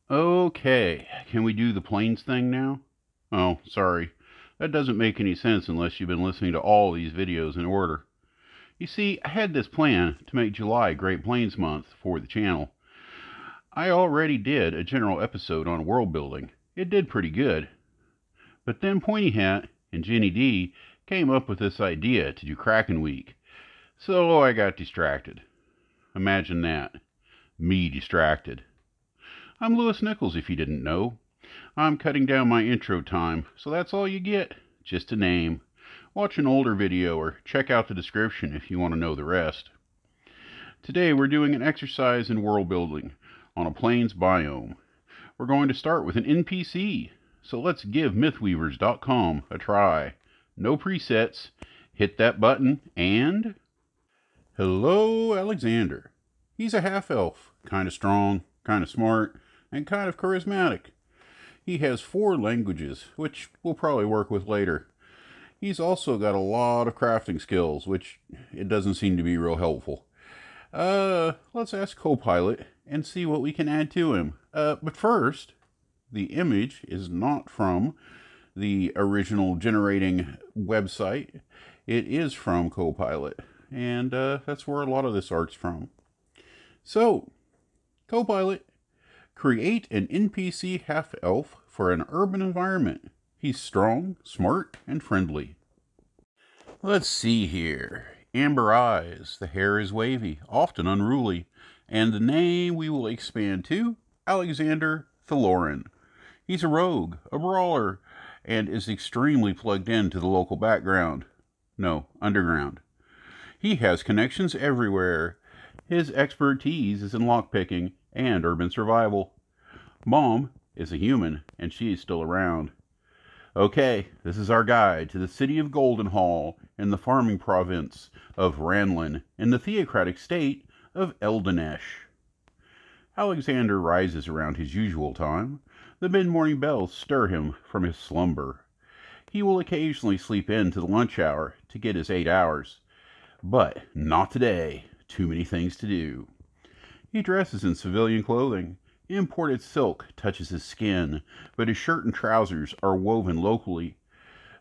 Okay, can we do the planes thing now? Oh, sorry. That doesn't make any sense unless you've been listening to all these videos in order. You see, I had this plan to make July Great Plains Month for the channel. I already did a general episode on world building. It did pretty good. But then Pointy Hat and Jenny D came up with this idea to do Kraken Week. So I got distracted. Imagine that. Me distracted. I'm Lewis Nichols, if you didn't know. I'm cutting down my intro time, so that's all you get. Just a name. Watch an older video or check out the description if you want to know the rest. Today we're doing an exercise in world building on a plains biome. We're going to start with an NPC, so let's give mythweavers.com a try. No presets. Hit that button and... Hello, Alexander. He's a half-elf, kind of strong, kind of smart, and kind of charismatic. He has 4 languages, which we'll probably work with later. He's also got a lot of crafting skills, which it doesn't seem to be real helpful. Let's ask CoPilot and see what we can add to him. But first, the image is not from the original generating website. It is from CoPilot, and that's where a lot of this art's from. So, CoPilot, create an NPC half-elf for an urban environment. He's strong, smart, and friendly. Let's see here. Amber eyes, the hair is wavy, often unruly, and the name we will expand to, Alexander Thaloran. He's a rogue, a brawler, and is extremely plugged into the local background. No, underground. He has connections everywhere. His expertise is in lockpicking and urban survival. Mom is a human, and she is still around. Okay, this is our guide to the city of Goldenhall in the farming province of Ranlin in the theocratic state of Eldenesh. Alexander rises around his usual time. The mid-morning bells stir him from his slumber. He will occasionally sleep in to the lunch hour to get his 8 hours. But not today. Too many things to do. He dresses in civilian clothing. Imported silk touches his skin, but his shirt and trousers are woven locally.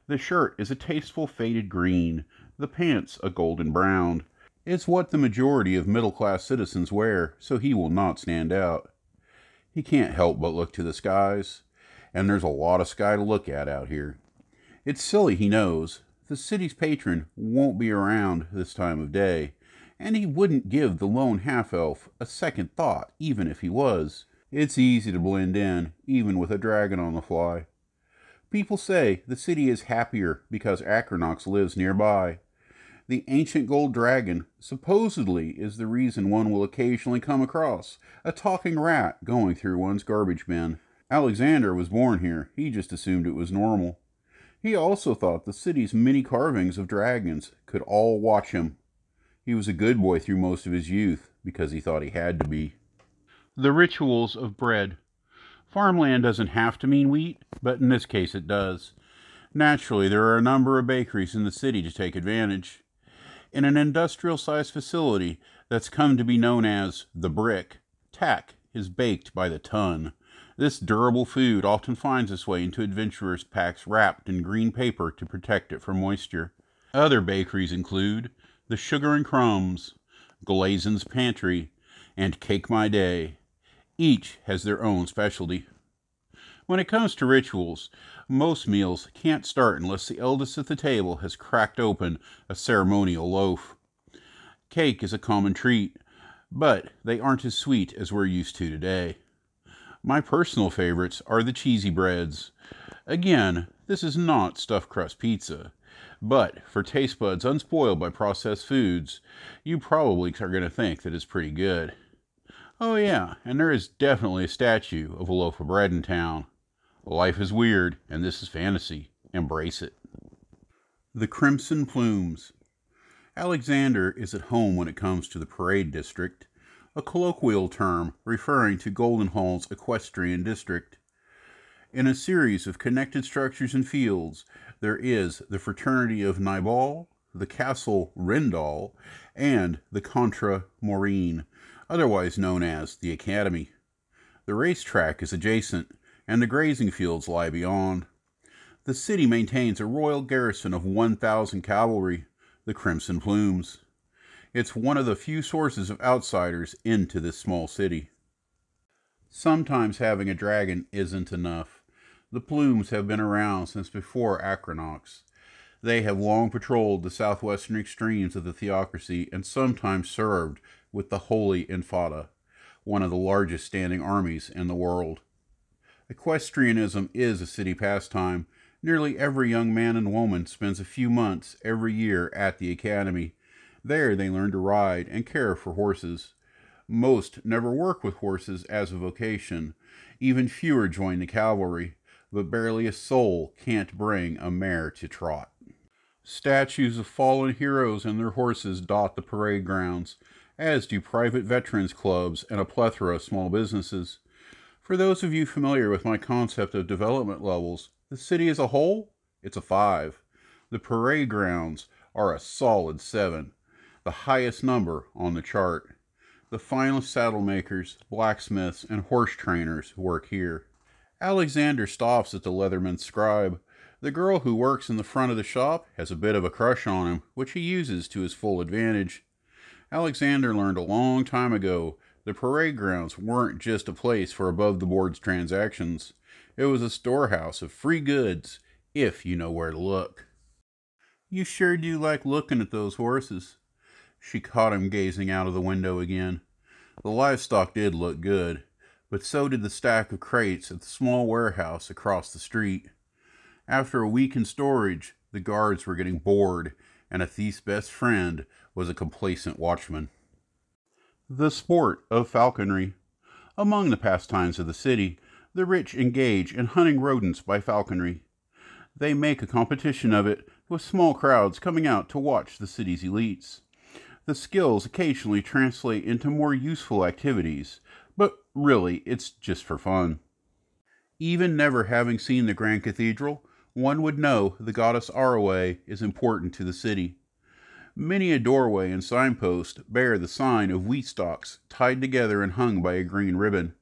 The shirt is a tasteful faded green, the pants a golden brown. It's what the majority of middle-class citizens wear, so he will not stand out. He can't help but look to the skies, and there's a lot of sky to look at out here. It's silly, he knows. The city's patron won't be around this time of day, and he wouldn't give the lone half-elf a second thought, even if he was. It's easy to blend in, even with a dragon on the fly. People say the city is happier because Acronox lives nearby. The ancient gold dragon supposedly is the reason one will occasionally come across a talking rat going through one's garbage bin. Alexander was born here. He just assumed it was normal. He also thought the city's many carvings of dragons could all watch him. He was a good boy through most of his youth because he thought he had to be. The rituals of bread. Farmland doesn't have to mean wheat, but in this case it does. Naturally, there are a number of bakeries in the city to take advantage. In an industrial-sized facility that's come to be known as the Brick, tack is baked by the ton. This durable food often finds its way into adventurers' packs wrapped in green paper to protect it from moisture. Other bakeries include the Sugar and Crumbs, Glazen's Pantry, and Cake My Day. Each has their own specialty. When it comes to rituals, most meals can't start unless the eldest at the table has cracked open a ceremonial loaf. Cake is a common treat, but they aren't as sweet as we're used to today. My personal favorites are the cheesy breads. Again, this is not stuffed crust pizza, but for taste buds unspoiled by processed foods, you probably are going to think that it's pretty good. Oh yeah, and there is definitely a statue of a loaf of bread in town. Life is weird, and this is fantasy. Embrace it. The Crimson Plumes. Alexander is at home when it comes to the Parade District, a colloquial term referring to Goldenhall's equestrian district. In a series of connected structures and fields, there is the Fraternity of Nybal, the Castle Rendal, and the Contra Maureen, otherwise known as the Academy. The racetrack is adjacent, and the grazing fields lie beyond. The city maintains a royal garrison of 1,000 cavalry, the Crimson Plumes. It's one of the few sources of outsiders into this small city. Sometimes having a dragon isn't enough. The Plumes have been around since before Acronox. They have long patrolled the southwestern extremes of the theocracy and sometimes served with the Holy Infanta, one of the largest standing armies in the world. Equestrianism is a city pastime. Nearly every young man and woman spends a few months every year at the academy. There they learn to ride and care for horses. Most never work with horses as a vocation. Even fewer join the cavalry, but barely a soul can't bring a mare to trot. Statues of fallen heroes and their horses dot the parade grounds, as do private veterans clubs and a plethora of small businesses. For those of you familiar with my concept of development levels, the city as a whole, it's a 5. The parade grounds are a solid 7, the highest number on the chart. The finest saddle makers, blacksmiths, and horse trainers work here. Alexander stops at the Leatherman's Scribe. The girl who works in the front of the shop has a bit of a crush on him, which he uses to his full advantage. Alexander learned a long time ago the parade grounds weren't just a place for above-the-board transactions. It was a storehouse of free goods, if you know where to look. You sure do like looking at those horses. She caught him gazing out of the window again. The livestock did look good, but so did the stack of crates at the small warehouse across the street. After a week in storage, the guards were getting bored, and a thief's best friend was a complacent watchman. The sport of falconry. Among the pastimes of the city, the rich engage in hunting rodents by falconry. They make a competition of it, with small crowds coming out to watch the city's elites. The skills occasionally translate into more useful activities, but really it's just for fun. Even never having seen the Grand Cathedral, one would know the goddess Araway is important to the city. Many a doorway and signpost bear the sign of wheat stalks tied together and hung by a green ribbon.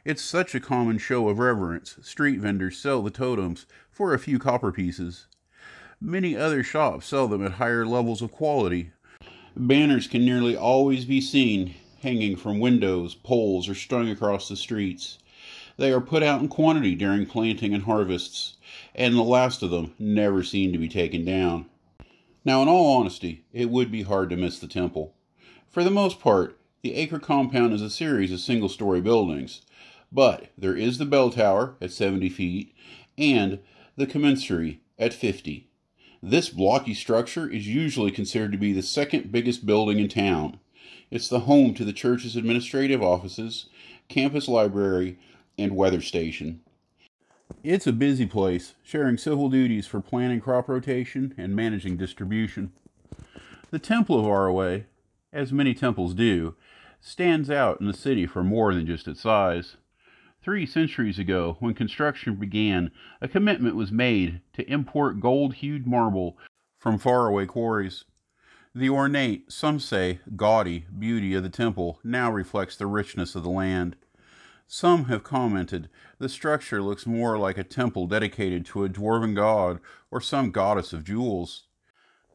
It's such a common show of reverence, street vendors sell the totems for a few copper pieces. Many other shops sell them at higher levels of quality. Banners can nearly always be seen hanging from windows, poles, or strung across the streets. They are put out in quantity during planting and harvests, and the last of them never seem to be taken down. Now, in all honesty, it would be hard to miss the temple. For the most part, the acre compound is a series of single-story buildings, but there is the bell tower at 70 feet and the commensary at 50. This blocky structure is usually considered to be the second biggest building in town. It's the home to the church's administrative offices, campus library, and weather station. It's a busy place, sharing civil duties for planning crop rotation and managing distribution. The Temple of Araway, as many temples do, stands out in the city for more than just its size. 3 centuries ago, when construction began, a commitment was made to import gold-hued marble from faraway quarries. The ornate, some say gaudy, beauty of the temple now reflects the richness of the land. Some have commented the structure looks more like a temple dedicated to a dwarven god or some goddess of jewels.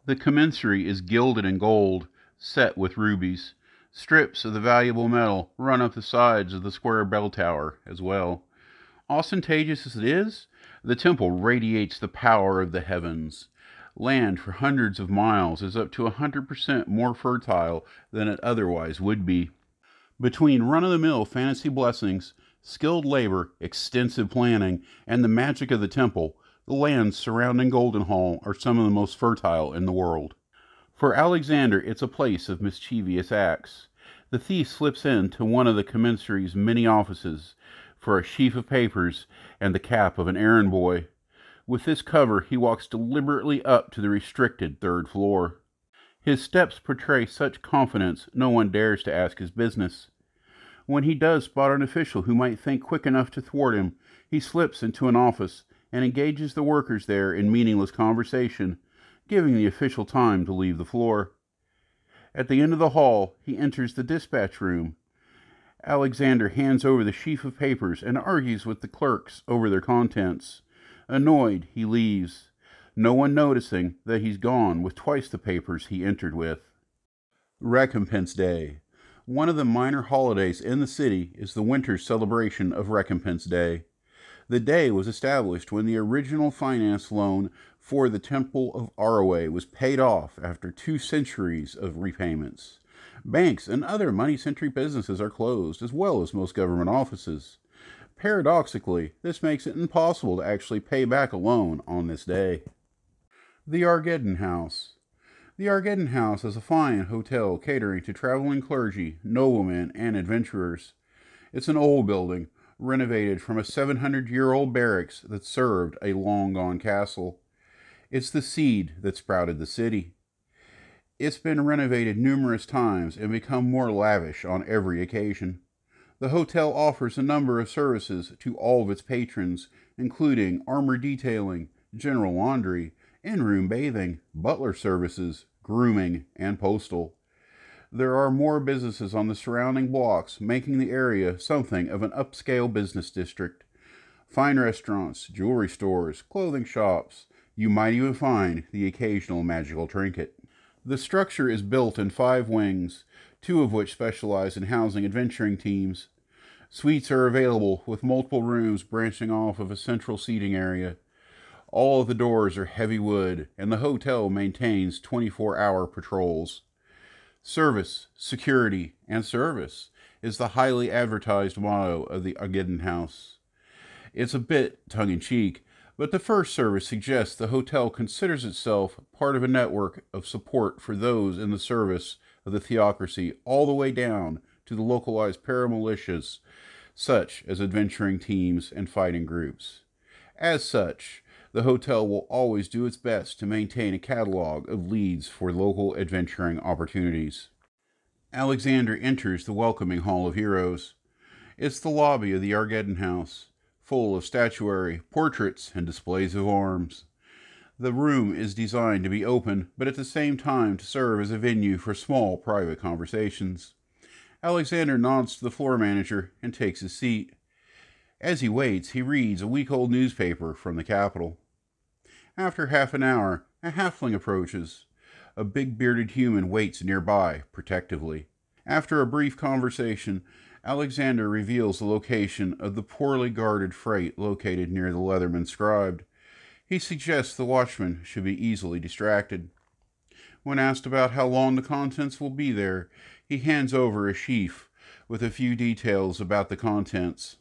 The commensary is gilded in gold, set with rubies. Strips of the valuable metal run up the sides of the square bell tower as well. Ostentatious as it is, the temple radiates the power of the heavens. Land for hundreds of miles is up to 100% more fertile than it otherwise would be. Between run-of-the-mill fantasy blessings, skilled labor, extensive planning, and the magic of the temple, the lands surrounding Goldenhall are some of the most fertile in the world. For Alexander, it's a place of mischievous acts. The thief slips into one of the commensary's many offices for a sheaf of papers and the cap of an errand boy. With this cover, he walks deliberately up to the restricted 3rd floor. His steps portray such confidence no one dares to ask his business. When he does spot an official who might think quick enough to thwart him, he slips into an office and engages the workers there in meaningless conversation, giving the official time to leave the floor. At the end of the hall, he enters the dispatch room. Alexander hands over the sheaf of papers and argues with the clerks over their contents. Annoyed, he leaves, no one noticing that he's gone with twice the papers he entered with. Recompense Day. One of the minor holidays in the city is the winter celebration of Recompense Day. The day was established when the original finance loan for the Temple of Araway was paid off after 2 centuries of repayments. Banks and other money-centric businesses are closed, as well as most government offices. Paradoxically, this makes it impossible to actually pay back a loan on this day. The Argeddon House. The Argeddon House is a fine hotel catering to traveling clergy, noblemen, and adventurers. It's an old building, renovated from a 700-year-old barracks that served a long-gone castle. It's the seed that sprouted the city. It's been renovated numerous times and become more lavish on every occasion. The hotel offers a number of services to all of its patrons, including armor detailing, general laundry, in-room bathing, butler services, grooming, and postal. There are more businesses on the surrounding blocks, making the area something of an upscale business district. Fine restaurants, jewelry stores, clothing shops. You might even find the occasional magical trinket. The structure is built in 5 wings, 2 of which specialize in housing adventuring teams. Suites are available with multiple rooms branching off of a central seating area. All of the doors are heavy wood, and the hotel maintains 24-hour patrols. Service, security, and service is the highly advertised motto of the Argeddon House. It's a bit tongue-in-cheek, but the first service suggests the hotel considers itself part of a network of support for those in the service of the theocracy all the way down to the localized paramilitias, such as adventuring teams and fighting groups. As such, the hotel will always do its best to maintain a catalog of leads for local adventuring opportunities. Alexander enters the welcoming Hall of Heroes. It's the lobby of the Argeddon House, full of statuary, portraits, and displays of arms. The room is designed to be open, but at the same time to serve as a venue for small private conversations. Alexander nods to the floor manager and takes his seat. As he waits, he reads a week-old newspaper from the capital. After half an hour, a halfling approaches. A big bearded human waits nearby, protectively. After a brief conversation, Alexander reveals the location of the poorly guarded freight located near the Leatherman scribed. He suggests the watchman should be easily distracted. When asked about how long the contents will be there, he hands over a sheaf with a few details about the contents.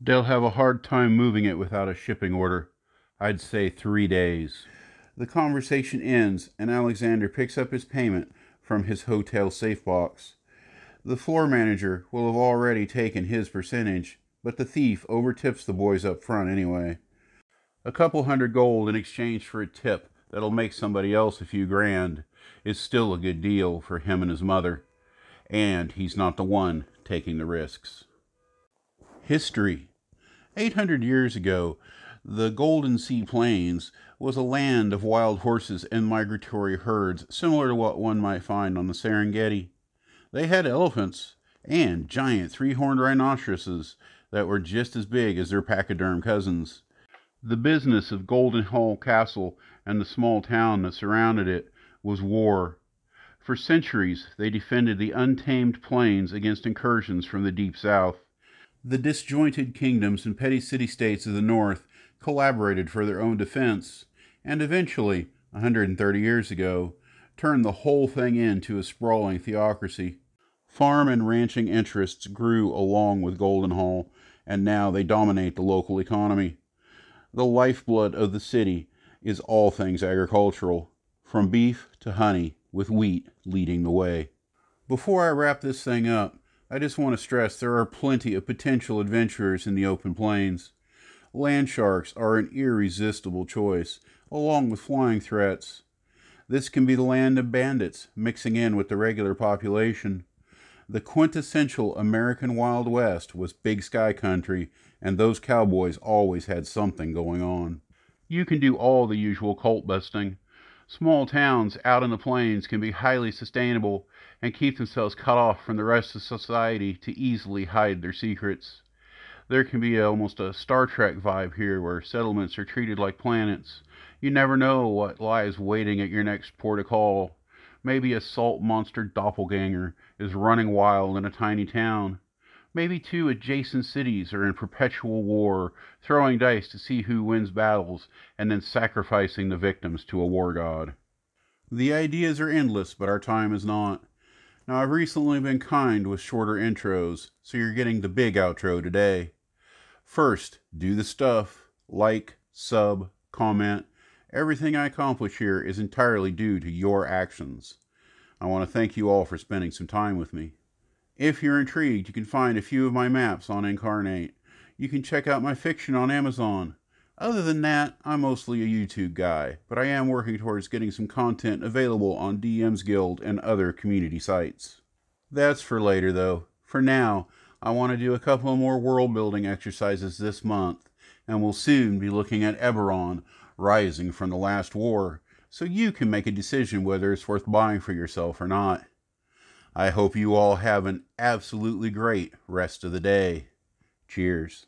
They'll have a hard time moving it without a shipping order. I'd say 3 days. The conversation ends, and Alexander picks up his payment from his hotel safe box. The floor manager will have already taken his percentage, but the thief overtips the boys up front anyway. A couple $100 gold in exchange for a tip that'll make somebody else a few grand is still a good deal for him and his mother, and he's not the one taking the risks. History. 800 years ago, the Golden Sea Plains was a land of wild horses and migratory herds similar to what one might find on the Serengeti. They had elephants and giant 3-horned rhinoceroses that were just as big as their pachyderm cousins. The business of Goldenhall Castle and the small town that surrounded it was war. For centuries, they defended the untamed plains against incursions from the deep south. The disjointed kingdoms and petty city-states of the north collaborated for their own defense, and eventually, 130 years ago, turned the whole thing into a sprawling theocracy. Farm and ranching interests grew along with Goldenhall, and now they dominate the local economy. The lifeblood of the city is all things agricultural, from beef to honey, with wheat leading the way. Before I wrap this thing up, I just want to stress there are plenty of potential adventurers in the open plains. Land sharks are an irresistible choice, along with flying threats. This can be the land of bandits, mixing in with the regular population. The quintessential American Wild West was big sky country, and those cowboys always had something going on. You can do all the usual cult busting. Small towns out in the plains can be highly sustainable, and keep themselves cut off from the rest of society to easily hide their secrets. There can be almost a Star Trek vibe here where settlements are treated like planets. You never know what lies waiting at your next port of call. Maybe a salt monster doppelganger is running wild in a tiny town. Maybe two adjacent cities are in perpetual war, throwing dice to see who wins battles, and then sacrificing the victims to a war god. The ideas are endless, but our time is not. Now, I've recently been kind with shorter intros, so you're getting the big outro today. First, do the stuff. Like, sub, comment. Everything I accomplish here is entirely due to your actions. I want to thank you all for spending some time with me. If you're intrigued, you can find a few of my maps on Inkarnate. You can check out my fiction on Amazon. Other than that, I'm mostly a YouTube guy, but I am working towards getting some content available on DM's Guild and other community sites. That's for later though. For now, I want to do a couple more world building exercises this month, and we'll soon be looking at Eberron, rising from the last war, so you can make a decision whether it's worth buying for yourself or not. I hope you all have an absolutely great rest of the day. Cheers.